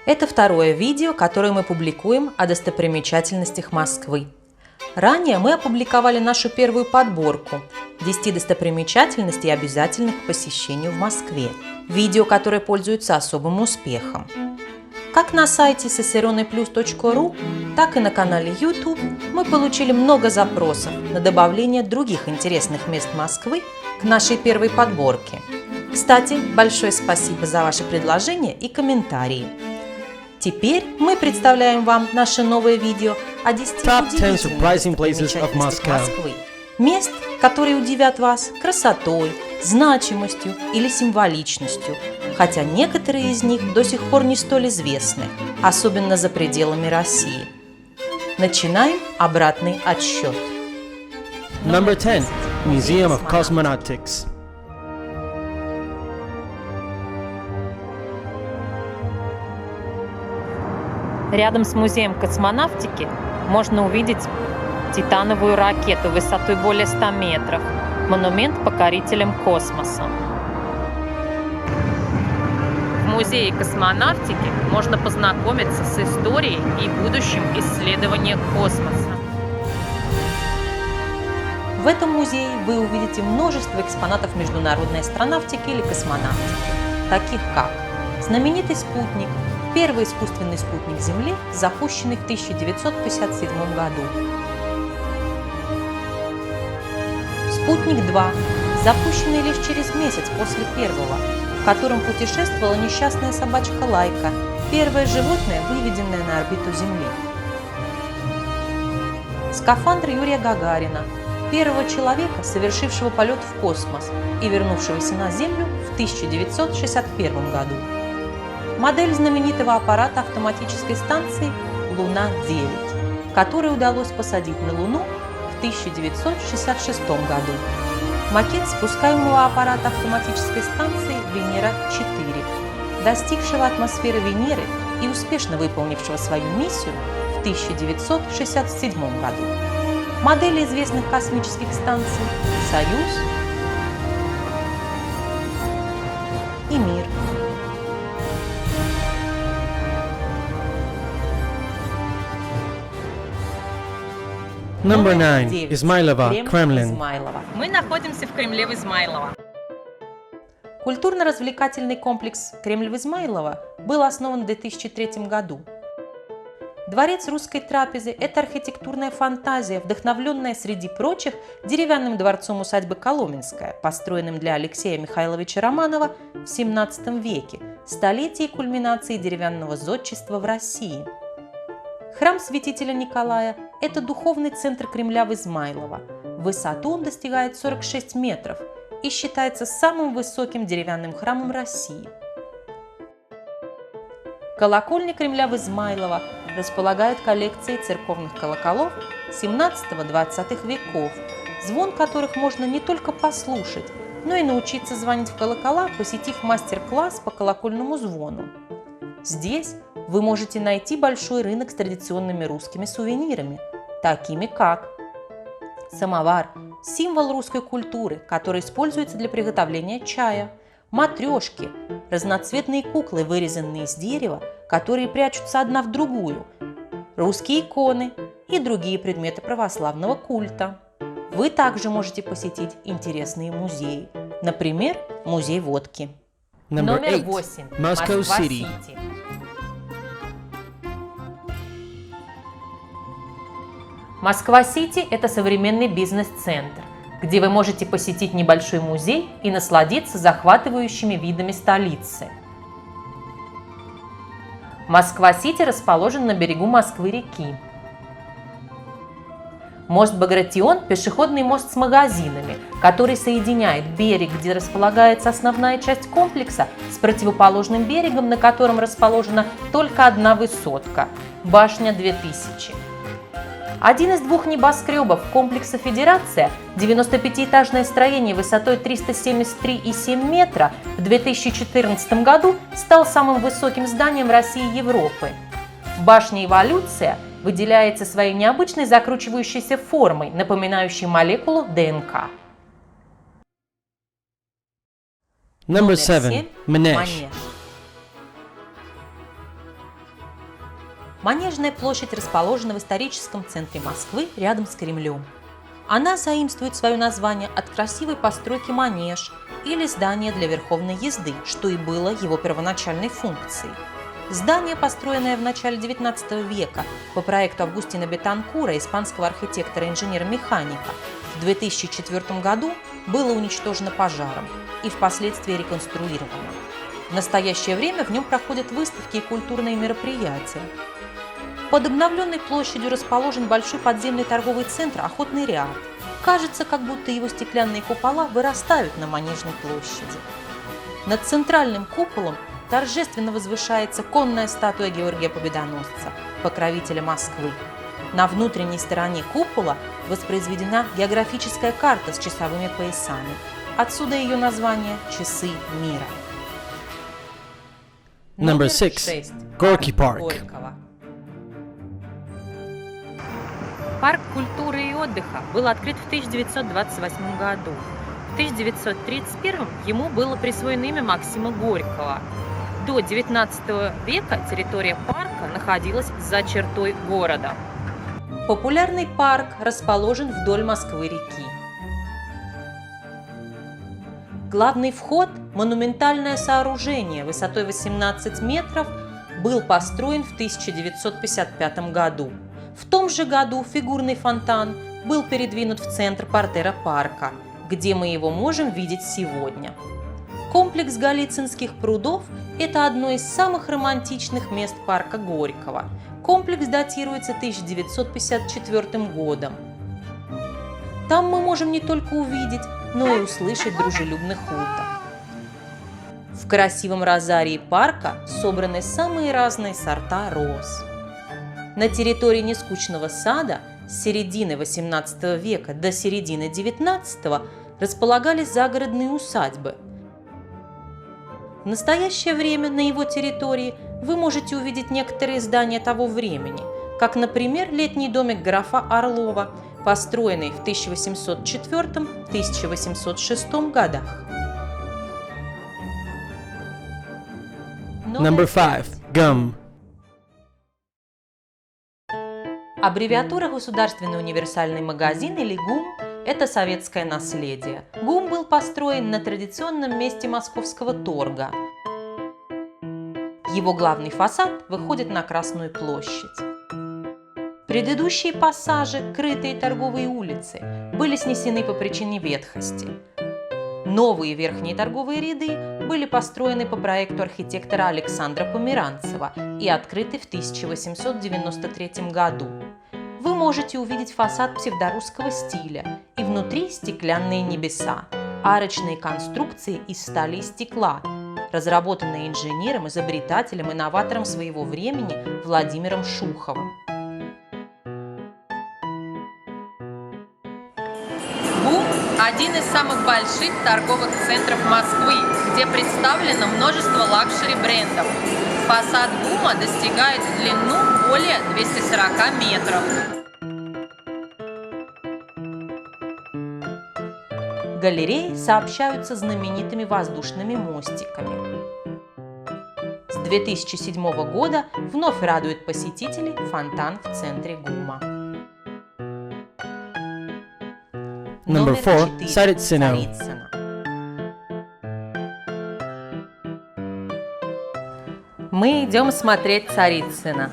Это второе видео, которое мы публикуем о достопримечательностях Москвы. Ранее мы опубликовали нашу первую подборку 10 достопримечательностей, обязательных к посещению в Москве. Видео, которое пользуется особым успехом. Как на сайте ciceroneplus.ru, так и на канале YouTube мы получили много запросов на добавление других интересных мест Москвы к нашей первой подборке. Кстати, большое спасибо за ваши предложения и комментарии. Теперь мы представляем вам наше новое видео о 10 удивительных достопримечательностях Москвы. Мест, которые удивят вас красотой, значимостью или символичностью, хотя некоторые из них до сих пор не столь известны, особенно за пределами России. Начинаем обратный отсчет. Number 10. Museum of Cosmonautics. Рядом с музеем космонавтики можно увидеть титановую ракету высотой более 100 метров, монумент покорителям космоса. В музее космонавтики можно познакомиться с историей и будущим исследования космоса. В этом музее вы увидите множество экспонатов международной астронавтики или космонавтики, таких как знаменитый спутник, первый искусственный спутник Земли, запущенный в 1957 году. Спутник-2, запущенный лишь через месяц после первого, в котором путешествовала несчастная собачка Лайка, первое животное, выведенное на орбиту Земли. Скафандр Юрия Гагарина, первого человека, совершившего полет в космос и вернувшегося на Землю в 1961 году. Модель знаменитого аппарата автоматической станции «Луна-9», который удалось посадить на Луну в 1966 году. Макет спускаемого аппарата автоматической станции «Венера-4», достигшего атмосферы Венеры и успешно выполнившего свою миссию в 1967 году. Модели известных космических станций «Союз» и «Мир». Number 9. 9. Измайлово, Кремль Кремлин. Измайлово. Мы находимся в Кремле в Измайлово. Культурно-развлекательный комплекс «Кремль в Измайлово» был основан в 2003 году. Дворец русской трапезы – это архитектурная фантазия, вдохновленная, среди прочих, деревянным дворцом усадьбы Коломенская, построенным для Алексея Михайловича Романова в XVII веке, столетие кульминации деревянного зодчества в России. Храм святителя Николая – это духовный центр Кремля в Измайлово. В высоту он достигает 46 метров и считается самым высоким деревянным храмом России. Колокольня Кремля в Измайлово располагает коллекцией церковных колоколов XVII-XX веков, звон которых можно не только послушать, но и научиться звонить в колокола, посетив мастер-класс по колокольному звону. Здесь вы можете найти большой рынок с традиционными русскими сувенирами, такими как самовар – символ русской культуры, который используется для приготовления чая, матрешки – разноцветные куклы, вырезанные из дерева, которые прячутся одна в другую, русские иконы и другие предметы православного культа. Вы также можете посетить интересные музеи, например, музей водки. Number Номер 8. 8. Moscow City. Москва-Сити – это современный бизнес-центр, где вы можете посетить небольшой музей и насладиться захватывающими видами столицы. Москва-Сити расположен на берегу Москвы-реки. Мост Багратион – пешеходный мост с магазинами, который соединяет берег, где располагается основная часть комплекса, с противоположным берегом, на котором расположена только одна высотка – башня 2000. Один из двух небоскребов комплекса «Федерация», 95-этажное строение высотой 373,7 метра, в 2014 году стал самым высоким зданием России и Европы. Башня «Эволюция» выделяется своей необычной закручивающейся формой, напоминающей молекулу ДНК. Number 7. Манеж. Манежная площадь расположена в историческом центре Москвы рядом с Кремлем. Она заимствует свое название от красивой постройки манеж или здания для верховной езды, что и было его первоначальной функцией. Здание, построенное в начале XIX века по проекту Августина Бетанкура, испанского архитектора и инженера-механика, в 2004 году было уничтожено пожаром и впоследствии реконструировано. В настоящее время в нем проходят выставки и культурные мероприятия. Под обновленной площадью расположен большой подземный торговый центр «Охотный ряд». Кажется, как будто его стеклянные купола вырастают на Манежной площади. Над центральным куполом торжественно возвышается конная статуя Георгия Победоносца, покровителя Москвы. На внутренней стороне купола воспроизведена географическая карта с часовыми поясами. Отсюда ее название «Часы мира». Number 6. Gorky Park. Горького. Парк культуры и отдыха был открыт в 1928 году. В 1931 ему было присвоено имя Максима Горького. До XIX века территория парка находилась за чертой города. Популярный парк расположен вдоль Москвы-реки. Главный вход, монументальное сооружение высотой 18 метров, был построен в 1955 году. В том же году фигурный фонтан был передвинут в центр портера парка, где мы его можем видеть сегодня. Комплекс Голицынских прудов – это одно из самых романтичных мест парка Горького. Комплекс датируется 1954 годом. Там мы можем не только увидеть, но и услышать дружелюбных уток. В красивом розарии парка собраны самые разные сорта роз. На территории нескучного сада с середины XVIII века до середины XIX располагались загородные усадьбы. В настоящее время на его территории вы можете увидеть некоторые здания того времени, как, например, летний домик графа Орлова, построенный в 1804-1806 годах. Number 5. Gum. Аббревиатура «Государственный универсальный магазин» или ГУМ – это советское наследие. ГУМ был построен на традиционном месте Московского торга. Его главный фасад выходит на Красную площадь. Предыдущие пассажи, крытые торговые улицы, были снесены по причине ветхости. Новые верхние торговые ряды были построены по проекту архитектора Александра Померанцева и открыты в 1893 году. Вы можете увидеть фасад псевдорусского стиля и внутри стеклянные небеса, арочные конструкции из стали и стекла, разработанные инженером, изобретателем и новатором своего времени Владимиром Шуховым. ГУМ – один из самых больших торговых центров Москвы, где представлено множество лакшери-брендов. Фасад ГУМа достигает в длину более 240 метров. Галереи сообщаются знаменитыми воздушными мостиками. С 2007 года вновь радует посетителей фонтан в центре ГУМа. Number 4. 4. Царицыно. Царицыно. Мы идем смотреть Царицыно.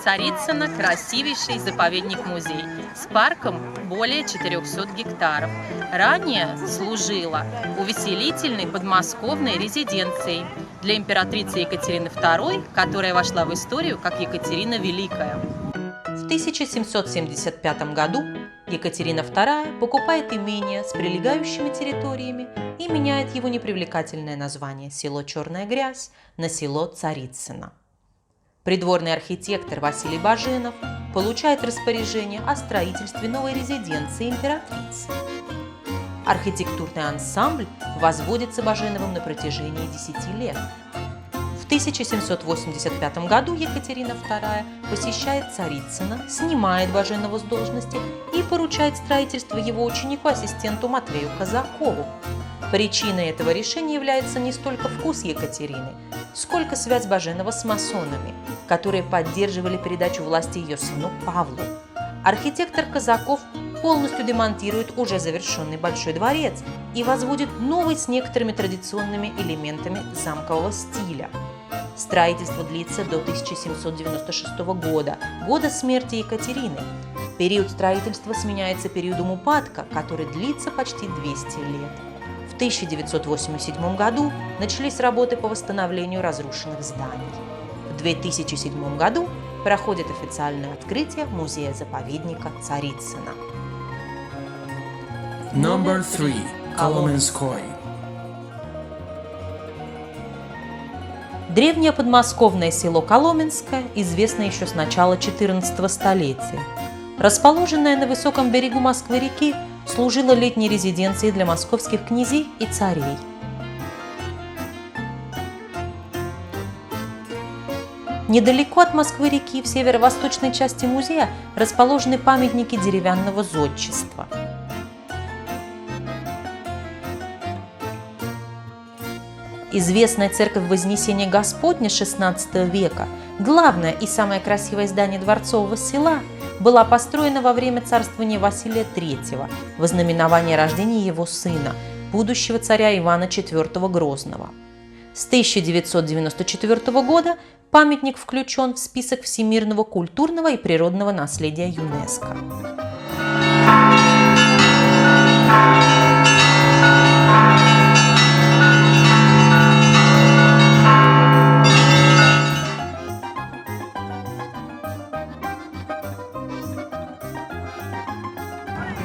Царицыно – красивейший заповедник-музей с парком более 400 гектаров. Ранее служила увеселительной подмосковной резиденцией для императрицы Екатерины II, которая вошла в историю как Екатерина Великая. В 1775 году Екатерина II покупает имение с прилегающими территориями и меняет его непривлекательное название село Черная Грязь на село Царицыно. Придворный архитектор Василий Баженов получает распоряжение о строительстве новой резиденции императрицы. Архитектурный ансамбль возводится Баженовым на протяжении 10 лет. В 1785 году Екатерина II посещает Царицыно, снимает Баженова с должности и поручает строительство его ученику-ассистенту Матвею Казакову. Причиной этого решения является не столько вкус Екатерины, сколько связь Баженова с масонами, которые поддерживали передачу власти ее сыну Павлу. Архитектор Казаков полностью демонтирует уже завершенный Большой дворец и возводит новый с некоторыми традиционными элементами замкового стиля. Строительство длится до 1796 года, года смерти Екатерины. Период строительства сменяется периодом упадка, который длится почти 200 лет. В 1987 году начались работы по восстановлению разрушенных зданий. В 2007 году проходит официальное открытие музея-заповедника Царицына. Number 3. Коломенской. Древнее подмосковное село Коломенское известно еще с начала XIV столетия. Расположенное на высоком берегу Москвы-реки, служило летней резиденцией для московских князей и царей. Недалеко от Москвы-реки, в северо-восточной части музея, расположены памятники деревянного зодчества. Известная церковь Вознесения Господня XVI века, главное и самое красивое здание дворцового села, была построена во время царствования Василия III во знаменование рождения его сына, будущего царя Ивана IV Грозного. С 1994 года памятник включен в список всемирного культурного и природного наследия ЮНЕСКО.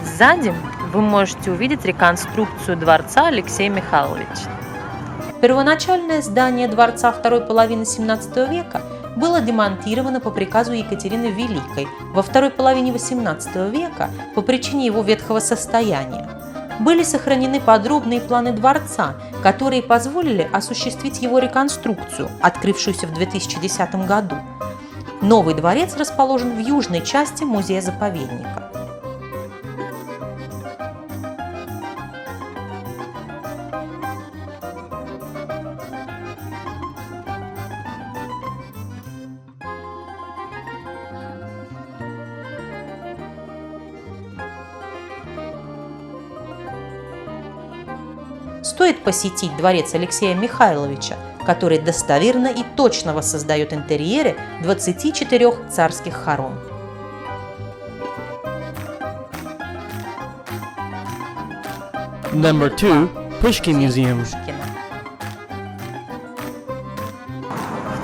Сзади вы можете увидеть реконструкцию дворца Алексея Михайловича. Первоначальное здание дворца второй половины XVII века было демонтировано по приказу Екатерины Великой во второй половине XVIII века по причине его ветхого состояния. Были сохранены подробные планы дворца, которые позволили осуществить его реконструкцию, открывшуюся в 2010 году. Новый дворец расположен в южной части музея-заповедника. Стоит посетить дворец Алексея Михайловича, который достоверно и точно воссоздает интерьеры 24 царских хором. Number 2. Pushkin Museum.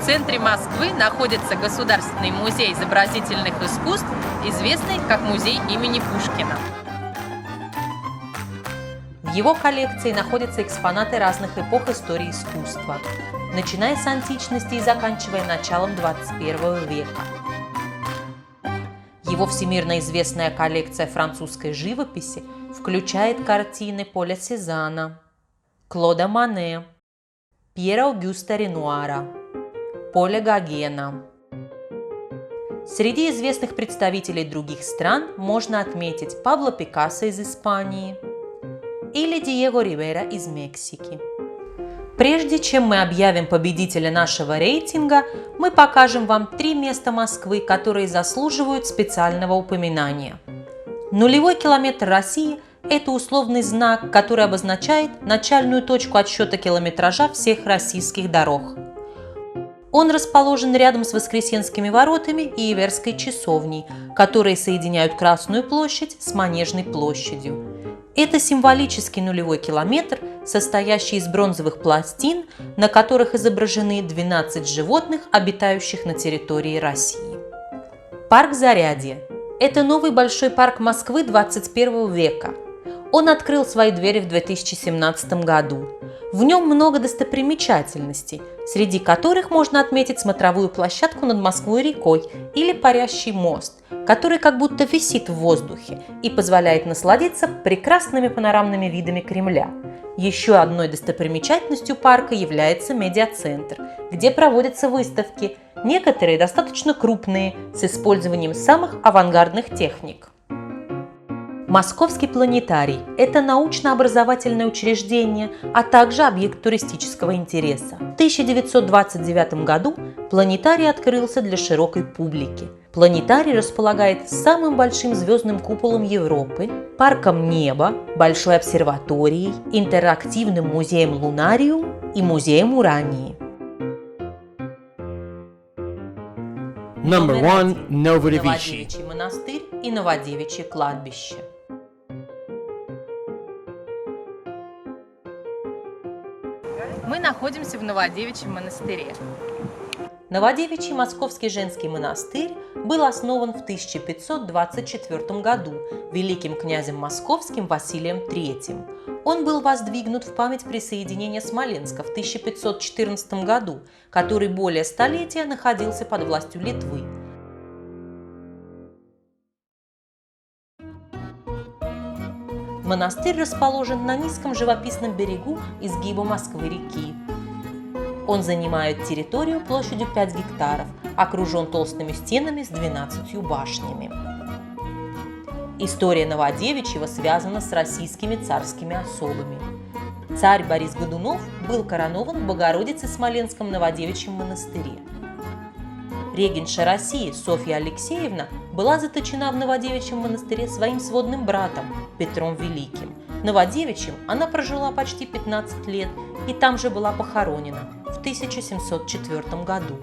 В центре Москвы находится Государственный музей изобразительных искусств, известный как музей имени Пушкина. В его коллекции находятся экспонаты разных эпох истории искусства, начиная с античности и заканчивая началом 21 века. Его всемирно известная коллекция французской живописи включает картины Поля Сезанна, Клода Мане, Пьера Огюста Ренуара, Поля Гогена. Среди известных представителей других стран можно отметить Пабло Пикассо из Испании или Диего Ривера из Мексики. Прежде чем мы объявим победителя нашего рейтинга, мы покажем вам 3 места Москвы, которые заслуживают специального упоминания. Нулевой километр России – это условный знак, который обозначает начальную точку отсчета километража всех российских дорог. Он расположен рядом с Воскресенскими воротами и Иверской часовней, которые соединяют Красную площадь с Манежной площадью. Это символический нулевой километр, состоящий из бронзовых пластин, на которых изображены 12 животных, обитающих на территории России. Парк Зарядье – это новый большой парк Москвы 21 века. Он открыл свои двери в 2017 году. В нем много достопримечательностей, среди которых можно отметить смотровую площадку над Москвой-рекой или парящий мост, который как будто висит в воздухе и позволяет насладиться прекрасными панорамными видами Кремля. Еще одной достопримечательностью парка является медиацентр, где проводятся выставки, некоторые достаточно крупные, с использованием самых авангардных техник. Московский планетарий – это научно-образовательное учреждение, а также объект туристического интереса. В 1929 году планетарий открылся для широкой публики. Планетарий располагает самым большим звездным куполом Европы, парком неба, большой обсерваторией, интерактивным музеем Лунариум и музеем Урании. Number 1. Новодевичий. Новодевичий монастырь и Новодевичье кладбище. Мы находимся в Новодевичьем монастыре. Новодевичий Московский женский монастырь был основан в 1524 году великим князем московским Василием III. Он был воздвигнут в память присоединения Смоленска в 1514 году, который более столетия находился под властью Литвы. Монастырь расположен на низком живописном берегу изгиба Москвы-реки. Он занимает территорию площадью 5 гектаров, окружен толстыми стенами с 12 башнями. История Новодевичьего связана с российскими царскими особами. Царь Борис Годунов был коронован в Богородице-Смоленском Новодевичьем монастыре. Регенша России Софья Алексеевна была заточена в Новодевичьем монастыре своим сводным братом Петром Великим. В Новодевичьем она прожила почти 15 лет и там же была похоронена в 1704 году.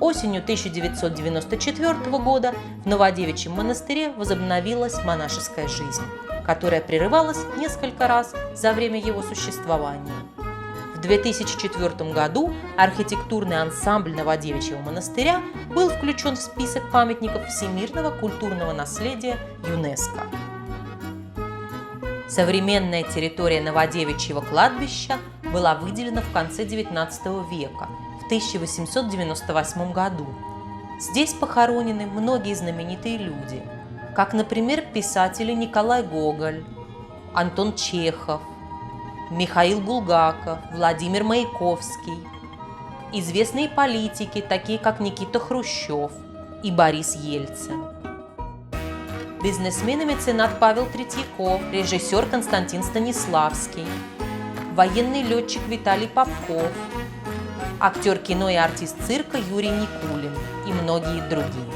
Осенью 1994 года в Новодевичьем монастыре возобновилась монашеская жизнь, которая прерывалась несколько раз за время его существования. В 2004 году архитектурный ансамбль Новодевичьего монастыря был включен в список памятников всемирного культурного наследия ЮНЕСКО. Современная территория Новодевичьего кладбища была выделена в конце XIX века, в 1898 году. Здесь похоронены многие знаменитые люди, как, например, писатели Николай Гоголь, Антон Чехов, Михаил Булгаков, Владимир Маяковский, известные политики, такие как Никита Хрущев и Борис Ельцин, бизнесмен и меценат Павел Третьяков, режиссер Константин Станиславский, военный летчик Виталий Попков, актер кино и артист цирка Юрий Никулин и многие другие.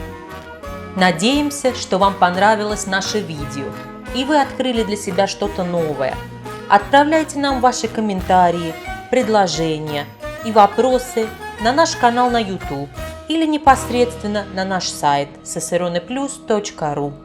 Надеемся, что вам понравилось наше видео и вы открыли для себя что-то новое. Отправляйте нам ваши комментарии, предложения и вопросы на наш канал на YouTube или непосредственно на наш сайт ssroneplus.ru.